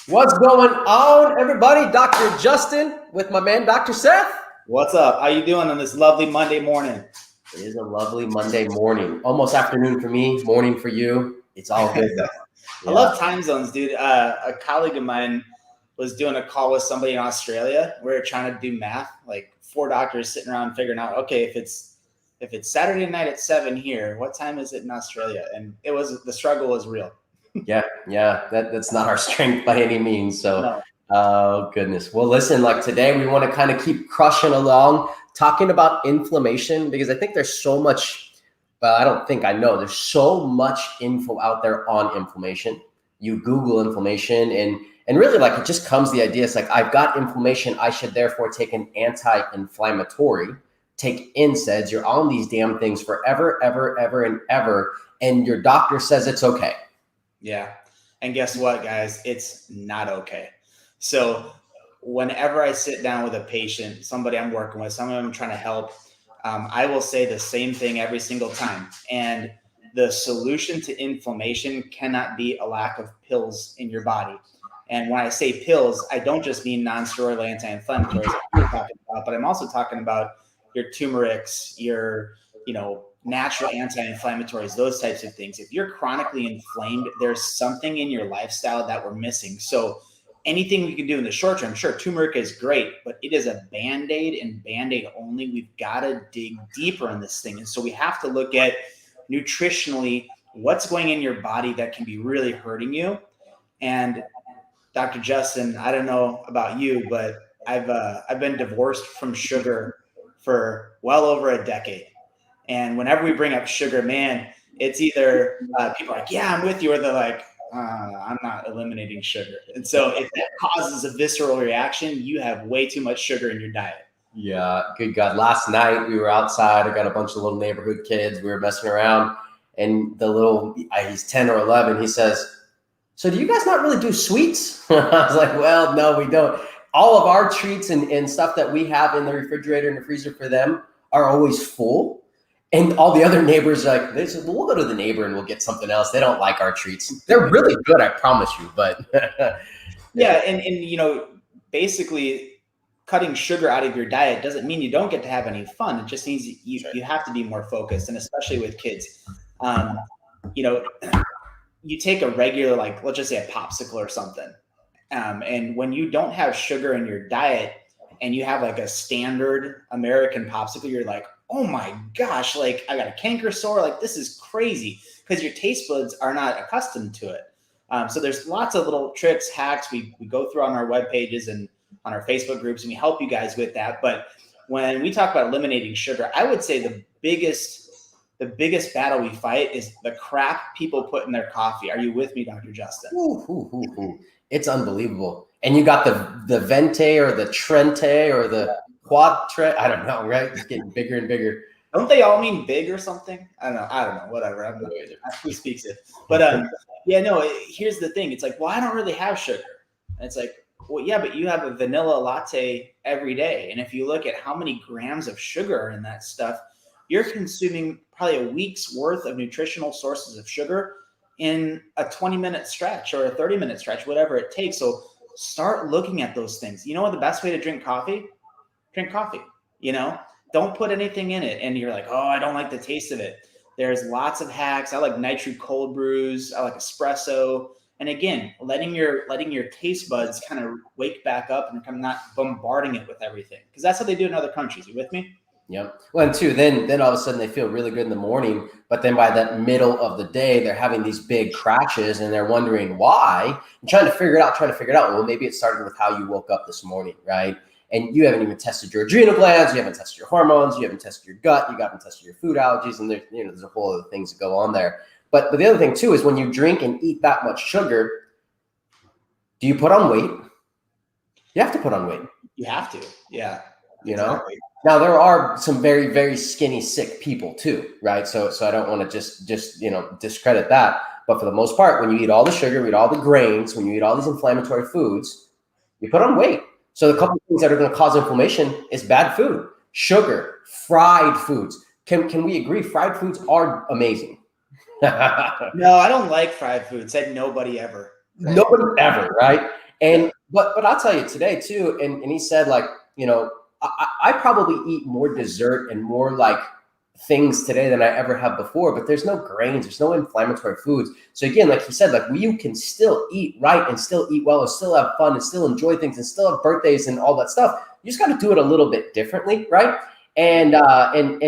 What's going on, everybody? Dr. Justin with my man, Dr. Seth. What's up? How you doing on this lovely Monday morning? It is a lovely Monday morning, almost afternoon for me, morning for you. It's all good. I love time zones, dude. A colleague of mine was doing a call with somebody in Australia. We were trying to do math, like four doctors sitting around figuring out, okay, if it's Saturday night at 7 here, what time is it in Australia? And the struggle was real. Yeah, that's not our strength by any means. So, No. Oh goodness. Well, listen, like today we want to kind of keep crushing along, talking about inflammation, because I think there's so much. Well, I don't think I know. There's so much info out there on inflammation. You Google inflammation, and really, like, it just comes the idea. It's like, I've got inflammation. I should therefore take an anti-inflammatory, take NSAIDs. You're on these damn things forever, ever, and ever, and your doctor says it's okay. Yeah. And guess what, guys? It's not okay. So whenever I sit down with a patient, somebody I'm working with, someone I'm trying to help, I will say the same thing every single time. And the solution to inflammation cannot be a lack of pills in your body. And when I say pills, I don't just mean non-steroidal anti-inflammatories, but I'm also talking about your turmerics, your, natural anti-inflammatories, those types of things. If you're chronically inflamed, there's something in your lifestyle that we're missing. So anything we can do in the short term, sure, turmeric is great, but it is a Band-Aid and Band-Aid only. We've got to dig deeper in this thing. And so we have to look at nutritionally what's going in your body that can be really hurting you. And Dr. Justin, I don't know about you, but I've been divorced from sugar for well over a decade. And whenever we bring up sugar, man, it's either people are like, yeah, I'm with you, or they're like, I'm not eliminating sugar. And so if that causes a visceral reaction, you have way too much sugar in your diet. Yeah, good God. Last night we were outside. I got a bunch of little neighborhood kids. We were messing around, and he's 10 or 11. He says, so do you guys not really do sweets? I was like, well, no, we don't. All of our treats and stuff that we have in the refrigerator and the freezer for them are always full. And all the other neighbors are like, they said, well, we'll go to the neighbor and we'll get something else. They don't like our treats. They're really good, I promise you. But yeah, and basically cutting sugar out of your diet doesn't mean you don't get to have any fun. It just means you have to be more focused, and especially with kids. You take a regular, like, let's just say a popsicle or something. And when you don't have sugar in your diet and you have like a standard American popsicle, you're like, oh my gosh, like I got a canker sore. Like, this is crazy, because your taste buds are not accustomed to it. So there's lots of little tricks, hacks we go through on our web pages and on our Facebook groups, and we help you guys with that. But when we talk about eliminating sugar, I would say the biggest battle we fight is the crap people put in their coffee. Are you with me, Dr. Justin? It's unbelievable. And you got the Vente or the Trente or the Quad-Tre, I don't know, right? It's getting bigger and bigger. Don't they all mean big or something? I don't know. Whatever. I'm not who speaks it. But here's the thing. It's like, well, I don't really have sugar. And it's like, well, yeah, but you have a vanilla latte every day. And if you look at how many grams of sugar are in that stuff, you're consuming probably a week's worth of nutritional sources of sugar in a 20-minute stretch or a 30-minute stretch, whatever it takes. So start looking at those things. You know what the best way to drink coffee? Drink coffee. Don't put anything in it. And you're like, oh, I don't like the taste of it. There's lots of hacks. I like nitro cold brews. I like espresso. And again, letting your taste buds kind of wake back up and kind of not bombarding it with everything, because that's how they do it in other countries. You with me? Yep. Well, and two, then all of a sudden they feel really good in the morning, but then by that middle of the day, they're having these big crashes and they're wondering why, and trying to figure it out. Well, maybe it started with how you woke up this morning, right? And you haven't even tested your adrenal glands, you haven't tested your hormones, you haven't tested your gut, you haven't tested your food allergies, and there's a whole other things that go on there. But the other thing too is when you drink and eat that much sugar, do you put on weight? You have to put on weight. You have to, yeah. Exactly. Now there are some very, very skinny, sick people too, right? So I don't want to just discredit that. But for the most part, when you eat all the sugar, you eat all the grains, when you eat all these inflammatory foods, you put on weight. So the couple of things that are going to cause inflammation is bad food, sugar, fried foods. Can we agree fried foods are amazing? No, I don't like fried food. Said nobody ever. Nobody ever, right? And but I'll tell you today too, and he said like, I probably eat more dessert and more like things today than I ever have before, but there's no grains, there's no inflammatory foods. So again, like he said, like you can still eat right and still eat well and still have fun and still enjoy things and still have birthdays and all that stuff. You just got to do it a little bit differently, right? And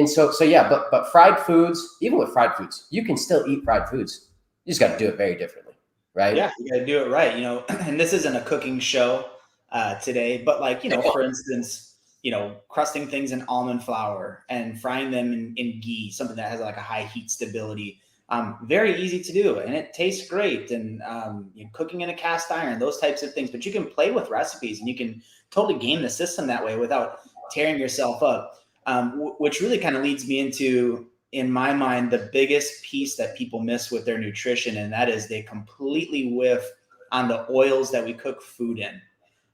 so yeah, but fried foods, even with fried foods, you can still eat fried foods. You just got to do it very differently, right? Yeah, you got to do it right, and this isn't a cooking show today, but like, for instance, crusting things in almond flour and frying them in ghee, something that has like a high heat stability. Very easy to do, and it tastes great. And cooking in a cast iron, those types of things. But you can play with recipes, and you can totally game the system that way without tearing yourself up. Which really kind of leads me into, in my mind, the biggest piece that people miss with their nutrition, and that is they completely whiff on the oils that we cook food in.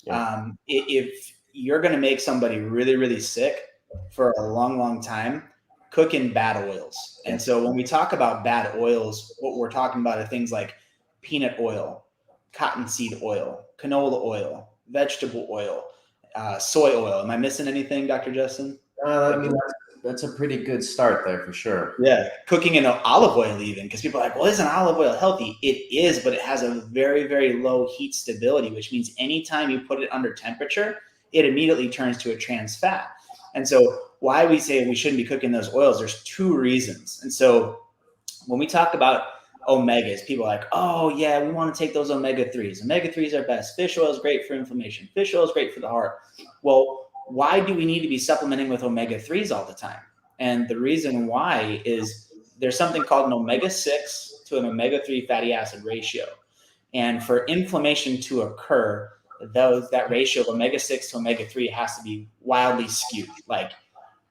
Yeah. If you're going to make somebody really, really sick for a long, long time, cook in bad oils. And so when we talk about bad oils, what we're talking about are things like peanut oil, cottonseed oil, canola oil, vegetable oil, soy oil. Am I missing anything, Dr. Justin? I mean, that's a pretty good start there for sure. Yeah, cooking in olive oil even, because people are like, well, isn't olive oil healthy? It is, but it has a very, very low heat stability, which means anytime you put it under temperature, it immediately turns to a trans fat. And so why we say we shouldn't be cooking those oils, there's two reasons. And so when we talk about omegas, people are like, oh yeah, we want to take those omega-3s. Omega-3s are best. Fish oil is great for inflammation. Fish oil is great for the heart. Well, why do we need to be supplementing with omega-3s all the time? And the reason why is there's something called an omega-6 to an omega-3 fatty acid ratio. And for inflammation to occur, that ratio of omega-6 to omega-3 has to be wildly skewed, like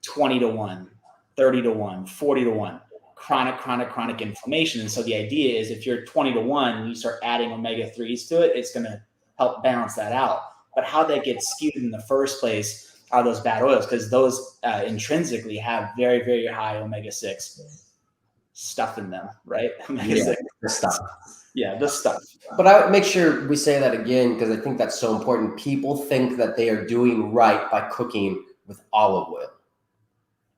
20-1, 30-1, 40-1, chronic inflammation. And so the idea is if you're 20-1 and you start adding omega-3s to it, it's going to help balance that out. But how that gets skewed in the first place are those bad oils, because those intrinsically have very, very high omega-6 stuff in them, right? Omega-6. The stuff. Yeah, the stuff. But I would make sure we say that again, because I think that's so important. People think that they are doing right by cooking with olive oil.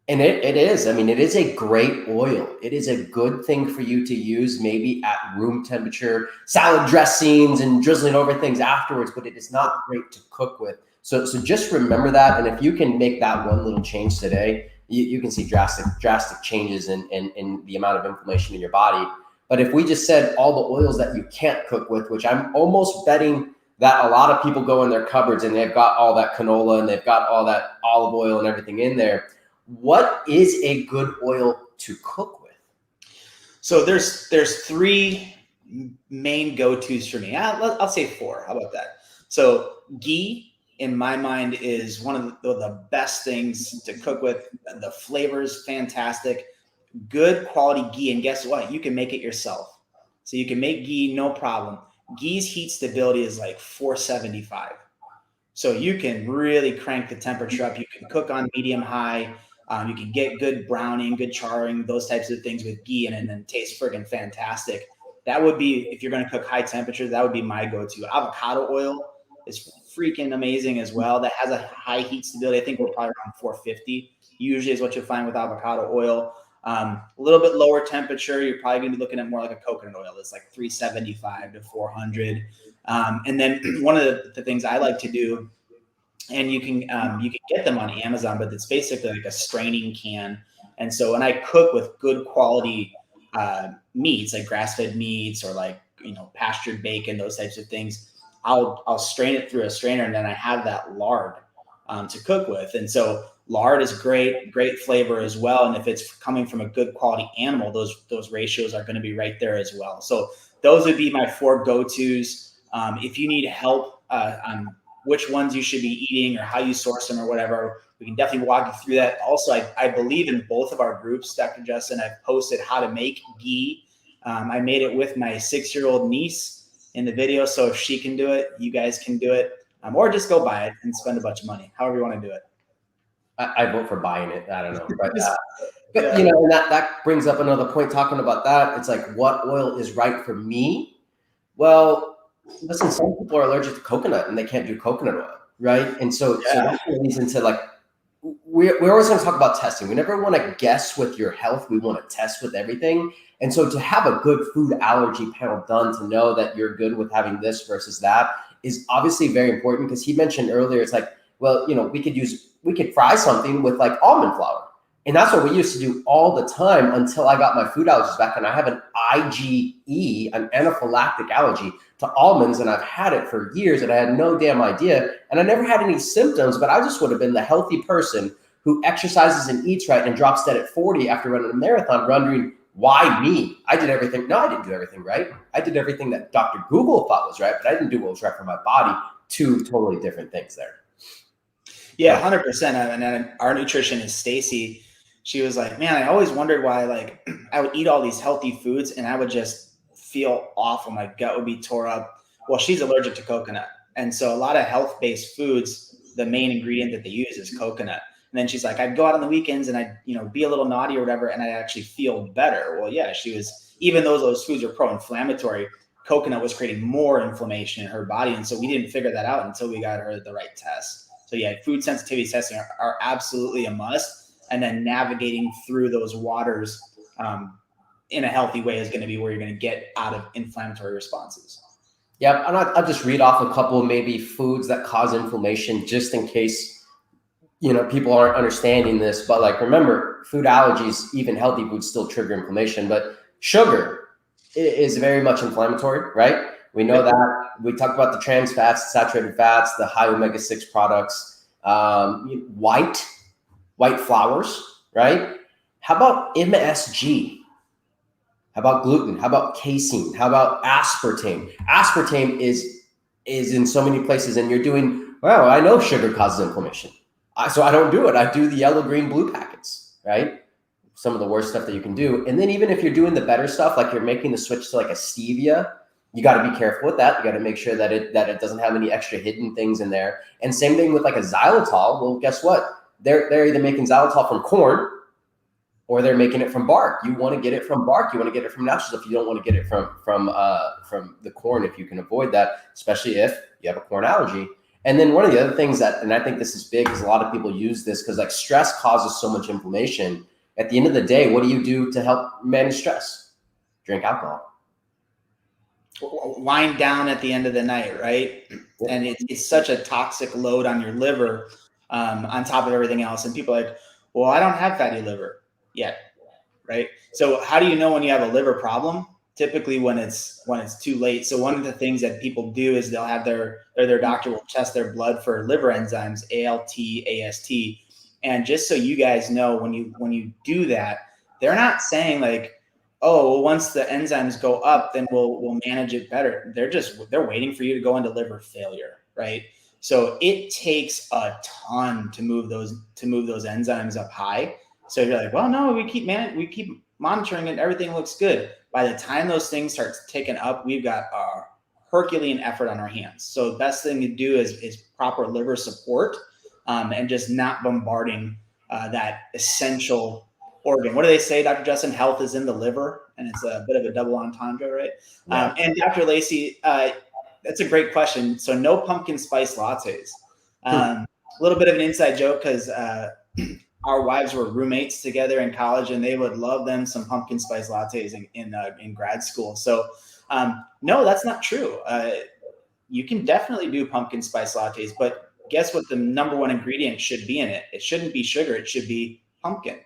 And it is. I mean, it is a great oil. It is a good thing for you to use maybe at room temperature, salad dressings and drizzling over things afterwards, but it is not great to cook with. So just remember that. And if you can make that one little change today, you can see drastic changes in the amount of inflammation in your body. But if we just said all the oils that you can't cook with, which I'm almost betting that a lot of people go in their cupboards and they've got all that canola and they've got all that olive oil and everything in there. What is a good oil to cook with? So there's three main go-tos for me. I'll say four. How about that? So ghee, in my mind, is one of the best things to cook with. The flavor's fantastic. Good quality ghee. And guess what? You can make it yourself. So you can make ghee, no problem. Ghee's heat stability is like 475. So you can really crank the temperature up. You can cook on medium high. You can get good browning, good charring, those types of things with ghee, and then taste friggin' fantastic. That would be, if you're going to cook high temperatures, that would be my go-to. Avocado oil is freaking amazing as well. That has a high heat stability. I think we're probably around 450 usually is what you'll find with avocado oil. A little bit lower temperature, you're probably going to be looking at more like a coconut oil. It's like 375 to 400. And then one of the things I like to do, and you can get them on Amazon, but it's basically like a straining can. And so when I cook with good quality meats, like grass-fed meats or like, pastured bacon, those types of things, I'll strain it through a strainer, and then I have that lard to cook with. And so lard is great flavor as well. And if it's coming from a good quality animal, those ratios are going to be right there as well. So those would be my four go-tos. If you need help on which ones you should be eating or how you source them or whatever, we can definitely walk you through that. Also, I believe in both of our groups, Dr. Justin, I've posted how to make ghee. I made it with my 6-year-old niece in the video. So if she can do it, you guys can do it, or just go buy it and spend a bunch of money, however you want to do it. I vote for buying it. I don't know. But and that brings up another point talking about that. It's like, what oil is right for me? Well, Listen, some people are allergic to coconut and they can't do coconut oil, right? And so Yeah. that leads into like, we're always going to talk about testing. We never want to guess with your health. We want to test with everything. And so to have a good food allergy panel done to know that you're good with having this versus that is obviously very important, because he mentioned earlier, it's like, well, we could fry something with like almond flour. And that's what we used to do all the time until I got my food allergies back. And I have an IgE, an anaphylactic allergy to almonds, and I've had it for years and I had no damn idea. And I never had any symptoms, but I just would have been the healthy person who exercises and eats right and drops dead at 40 after running a marathon, wondering, why me? I did everything. No, I didn't do everything right. I did everything that Dr. Google thought was right, but I didn't do what was right for my body. Two totally different things there. Yeah, 100%. And our nutritionist, Stacy, she was like, man, I always wondered why, like, I would eat all these healthy foods and I would just feel awful. My gut would be tore up. Well, she's allergic to coconut. And so a lot of health-based foods, the main ingredient that they use is coconut. And then she's like, I'd go out on the weekends and I'd, be a little naughty or whatever, and I'd actually feel better. Well, yeah, she was, even though those foods are pro-inflammatory, coconut was creating more inflammation in her body. And so we didn't figure that out until we got her the right test. So yeah, food sensitivity testing are absolutely a must. And then navigating through those waters in a healthy way is going to be where you're going to get out of inflammatory responses. Yeah, and I'll just read off a couple maybe foods that cause inflammation, just in case people aren't understanding this. But like, remember, food allergies, even healthy foods, still trigger inflammation. But sugar is very much inflammatory, right? We know that. We talked about the trans fats, saturated fats, the high omega-6 products, white flours, right? How about MSG? How about gluten? How about casein? How about aspartame? Aspartame is in so many places, and you're doing, well, I know sugar causes inflammation, so I don't do it. I do the yellow, green, blue packets, right? Some of the worst stuff that you can do. And then even if you're doing the better stuff, like you're making the switch to like a stevia, you got to be careful with that. You got to make sure that it doesn't have any extra hidden things in there. And same thing with like a xylitol. Well, guess what? They're either making xylitol from corn or they're making it from bark. You want to get it from bark. You want to get it from natural stuff. You don't want to get it from the corn if you can avoid that, especially if you have a corn allergy. And then one of the other things that, and I think this is big because a lot of people use this because like stress causes so much inflammation. At the end of the day, what do you do to help manage stress? Drink alcohol. Wind down at the end of the night, right? Yeah. And it's such a toxic load on your liver on top of everything else. And people are like, well, I don't have fatty liver yet, right? So how do you know when you have a liver problem? Typically when it's too late. So one of the things that people do is they'll have their doctor will test their blood for liver enzymes, ALT, AST. And just so you guys know, when you do that, they're not saying like, oh, well, once the enzymes go up, then we'll manage it better. They're waiting for you to go into liver failure, right? So it takes a ton to move those enzymes up high. So you're like, well, no, we keep monitoring it. Everything looks good. By the time those things start ticking up, we've got a Herculean effort on our hands. So the best thing to do is proper liver support and just not bombarding that essential organ. What do they say, Dr. Justin? Health is in the liver, and it's a bit of a double entendre, right? Yeah. And Dr. Lacey, that's a great question. So no pumpkin spice lattes. A little bit of an inside joke because our wives were roommates together in college, and they would love them some pumpkin spice lattes in grad school. So no, that's not true. You can definitely do pumpkin spice lattes, but guess what the number one ingredient should be in it? It shouldn't be sugar. It should be pumpkin.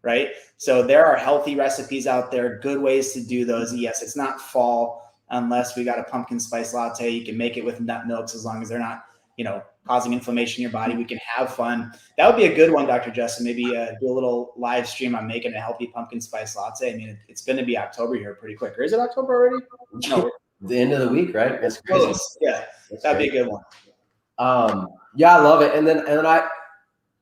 Right? So there are healthy recipes out there, good ways to do those. Yes, it's not fall unless we got a pumpkin spice latte. You can make it with nut milks as long as they're not, causing inflammation in your body. We can have fun. That would be a good one, Dr. Justin. Maybe do a little live stream on making a healthy pumpkin spice latte. I mean, it's going to be October here pretty quick. Or is it October already? No, the end of the week, right? That's crazy. Close. Yeah, that'd be a good one. Yeah, I love it. And then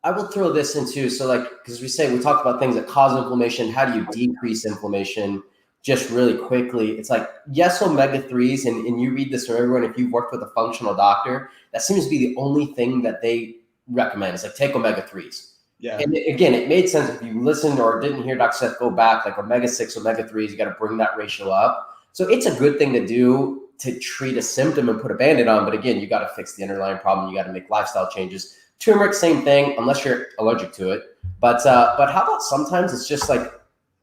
I will throw this into, so like, because we talked about things that cause inflammation. How do you decrease inflammation? Just really quickly, it's like, yes, omega-3s, and you read this from everyone. If you've worked with a functional doctor, that seems to be the only thing that they recommend. It's like, take omega-3s. Yeah. And again, it made sense if you listened or didn't hear Dr. Seth go back, like omega-6, omega-3s, you got to bring that ratio up. So it's a good thing to do. to treat a symptom and put a Band-Aid on. But again, you got to fix the underlying problem. You got to make lifestyle changes. Turmeric, same thing, unless you're allergic to it. But how about sometimes it's just like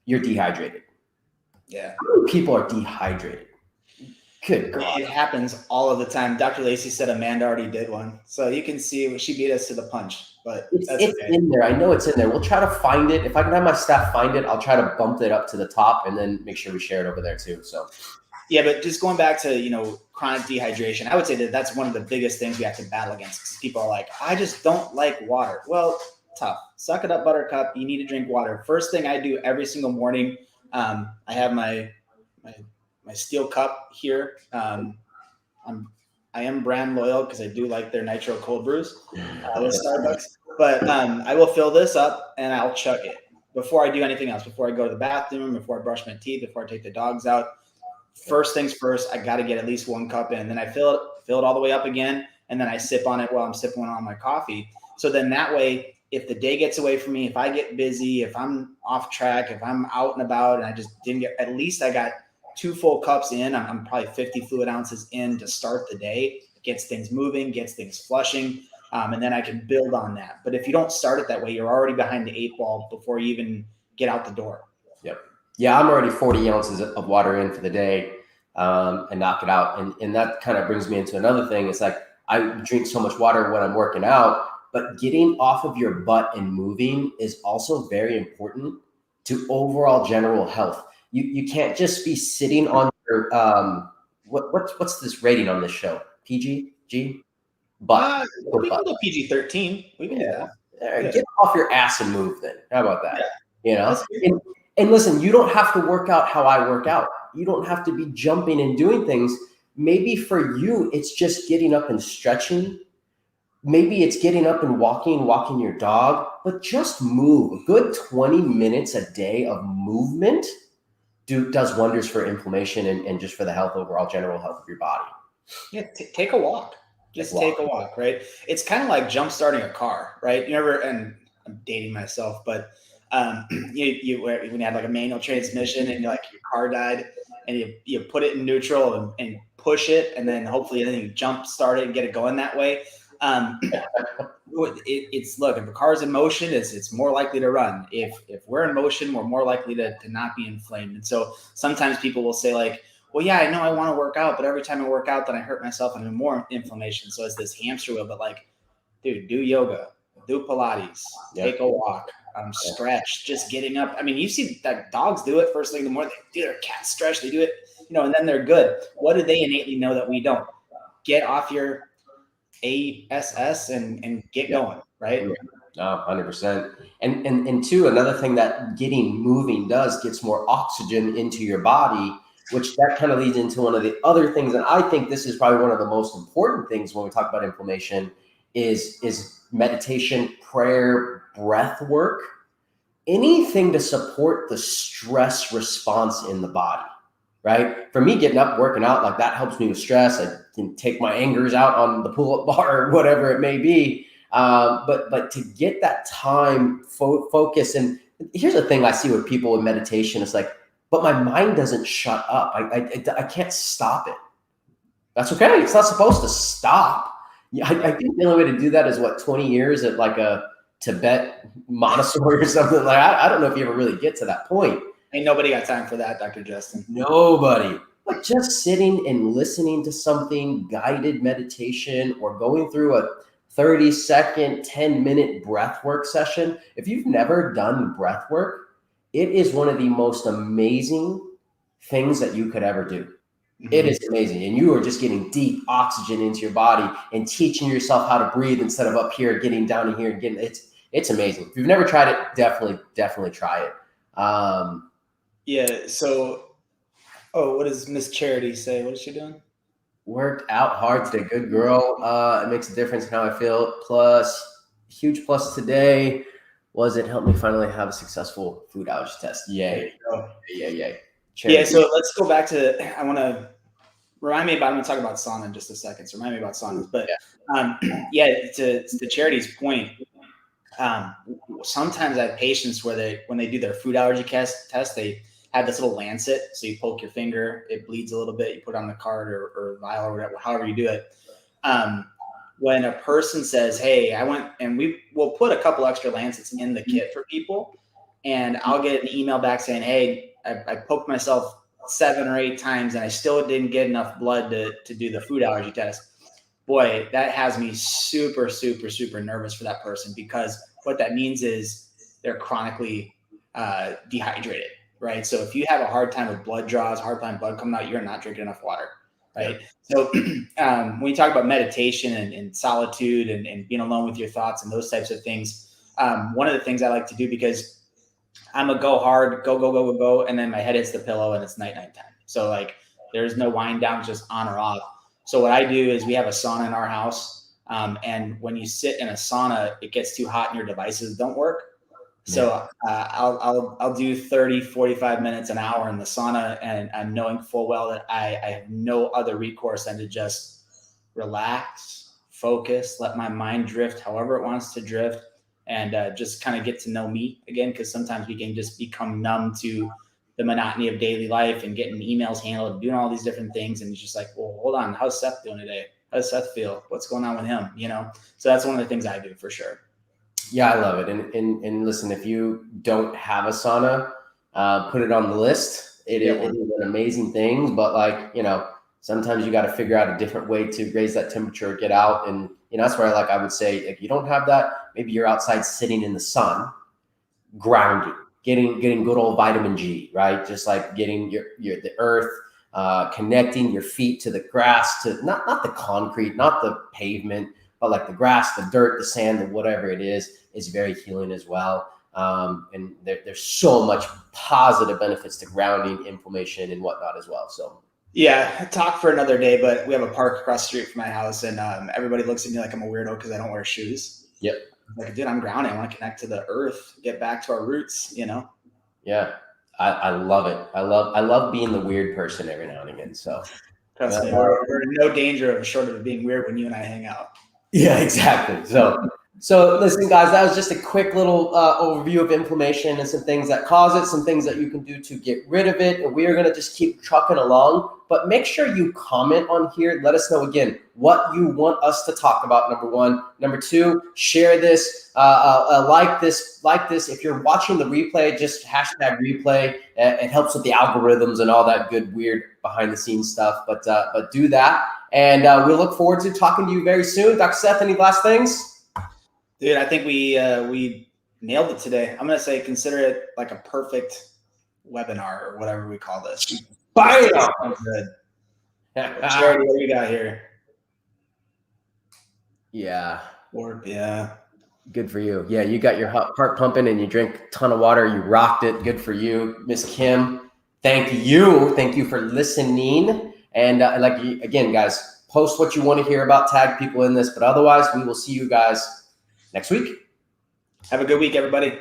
you're dehydrated? Yeah. How many people are dehydrated? Good God. It happens all of the time. Dr. Lacey said Amanda already did one. So you can see she beat us to the punch, but it's okay. in there. I know it's in there. We'll try to find it. If I can have my staff find it, I'll try to bump it up to the top and then make sure we share it over there too. So yeah, but just going back to, chronic dehydration, I would say that that's one of the biggest things we have to battle against, because people are like, I just don't like water. Well, tough. Suck it up, buttercup. You need to drink water. First thing I do every single morning, I have my steel cup here. I am brand loyal because I do like their nitro cold brews with Starbucks. But I will fill this up and I'll chug it before I do anything else. Before I go to the bathroom, before I brush my teeth, before I take the dogs out. First things first, I got to get at least 1 cup in. Then I fill it all the way up again, and then I sip on it while I'm sipping on my coffee. So then that way, if the day gets away from me, if I get busy, if I'm off track, if I'm out and about and I just didn't get, at least I got 2 full cups in. I'm probably 50 fluid ounces in to start the day. It gets things moving, gets things flushing, and then I can build on that. But if you don't start it that way, you're already behind the 8 ball before you even get out the door. Yep. Yeah, I'm already 40 ounces of water in for the day and knock it out. And that kind of brings me into another thing. It's like I drink so much water when I'm working out, but getting off of your butt and moving is also very important to overall general health. You can't just be sitting on your what's this rating on this show? PG? G? Butt. We can go PG-13. We can do that. Get off your ass and move then. How about that? Yeah. And listen, you don't have to work out how I work out. You don't have to be jumping and doing things. Maybe for you, it's just getting up and stretching. Maybe it's getting up and walking your dog, but just move. A good 20 minutes a day of movement does wonders for inflammation and just for the overall general health of your body. Yeah, take a walk. Just take a walk, right? It's kind of like jump starting a car, right? And I'm dating myself, but when you had like a manual transmission and your car died and you put it in neutral and push it, and then hopefully then you jump start it and get it going that way. Look, if the car's in motion, it's more likely to run. If we're in motion, we're more likely to not be inflamed. And so sometimes people will say like, well, yeah, I know I want to work out, but every time I work out, then I hurt myself and have more inflammation. So it's this hamster wheel. But dude, do yoga, do Pilates, take a walk, stretch, just getting up. I mean, you see that dogs do it first thing in the morning. They do their cat stretch, they do it, and then they're good. What do they innately know that we don't? Get off your ASS and get going, right? No, 100%. And two, another thing that getting moving gets more oxygen into your body, which that kind of leads into one of the other things. And I think this is probably one of the most important things when we talk about inflammation is meditation, prayer, breath work, anything to support the stress response in the body, right? For me, getting up, working out, that helps me with stress. I can take my angers out on the pull-up bar or whatever it may be. But to get that time focus, and here's the thing I see with people with meditation, it's like, but my mind doesn't shut up. I can't stop it. That's okay. It's not supposed to stop. I think the only way to do that is 20 years at a Tibet monastery or something. I don't know if you ever really get to that point. Ain't nobody got time for that, Dr. Justin. Nobody. But just sitting and listening to something, guided meditation, or going through a 30-second, 10-minute breath work session. If you've never done breath work, it is one of the most amazing things that you could ever do. Mm-hmm. It is amazing. And you are just getting deep oxygen into your body and teaching yourself how to breathe instead of up here, getting down in here and getting it's amazing. If you've never tried it, definitely try it. Yeah. So, what does Miss Charity say? What is she doing? Worked out hard today. Good girl. It makes a difference in how I feel. Huge plus today was it helped me finally have a successful food allergy test. Yay. Yay. Charity. Yeah. So let's go back to, I want to remind me about, I'm going to talk about sauna in just a second. So remind me about saunas. But to Charity's point, sometimes I have patients where when they do their food allergy test, they have this little lancet. So you poke your finger, it bleeds a little bit, you put it on the card or vial or whatever, however you do it. When a person says, hey, I went, and we'll put a couple extra lancets in the kit for people, and I'll get an email back saying, hey, I poked myself 7 or 8 times and I still didn't get enough blood to do the food allergy test. Boy, that has me super, super, super nervous for that person, because what that means is they're chronically dehydrated, right? So if you have a hard time with blood draws, hard time blood coming out, you're not drinking enough water, right? Yeah. So when you talk about meditation and solitude and being alone with your thoughts and those types of things, one of the things I like to do, because I'm a go hard, go, and then my head hits the pillow and it's night time. So like there's no wind down, just on or off. So what I do is we have a sauna in our house. And when you sit in a sauna, it gets too hot and your devices don't work. So I'll do 30, 45 minutes, an hour in the sauna, and I'm knowing full well that I have no other recourse than to just relax, focus, let my mind drift however it wants to drift, and just kind of get to know me again. Because sometimes we can just become numb to the monotony of daily life and getting emails handled and doing all these different things. And it's just like, well, hold on, how's Seth doing today? How does Seth feel? What's going on with him? So that's one of the things I do for sure. Yeah, I love it. And listen, if you don't have a sauna, put it on the list. It is an amazing thing, but sometimes you got to figure out a different way to raise that temperature, get out. And, that's where I would say, if you don't have that, maybe you're outside sitting in the sun, grounding, getting good old vitamin G, right? Just like getting the earth, connecting your feet to the grass, to not the concrete, not the pavement, but like the grass, the dirt, the sand, the whatever it is very healing as well. And there's so much positive benefits to grounding, inflammation, and whatnot as well. So yeah, talk for another day, but we have a park across the street from my house, and everybody looks at me like I'm a weirdo because I don't wear shoes. Yep. Like, dude, I'm grounding. I want to connect to the earth, get back to our roots, Yeah. I love it. I love being the weird person every now and again. So trust me, we're in no danger of short of being weird when you and I hang out. Yeah, exactly. So listen, guys, that was just a quick little overview of inflammation and some things that cause it, some things that you can do to get rid of it. And we are going to just keep trucking along, but make sure you comment on here. Let us know again what you want us to talk about. Number 1, number 2, share this, like this. If you're watching the replay, just hashtag replay. It helps with the algorithms and all that good, weird behind the scenes stuff, but do that. And we look forward to talking to you very soon. Dr. Seth, any last things? Dude, I think we nailed it today. I'm going to say consider it like a perfect webinar or whatever we call this. Bam! Good. Charity, what do you got here? Yeah. Yeah. Good for you. Yeah, you got your heart pumping and you drink a ton of water. You rocked it. Good for you. Miss Kim, thank you. Thank you for listening. And again, guys, post what you want to hear about, tag people in this. But otherwise, we will see you guys next week. Have a good week, everybody.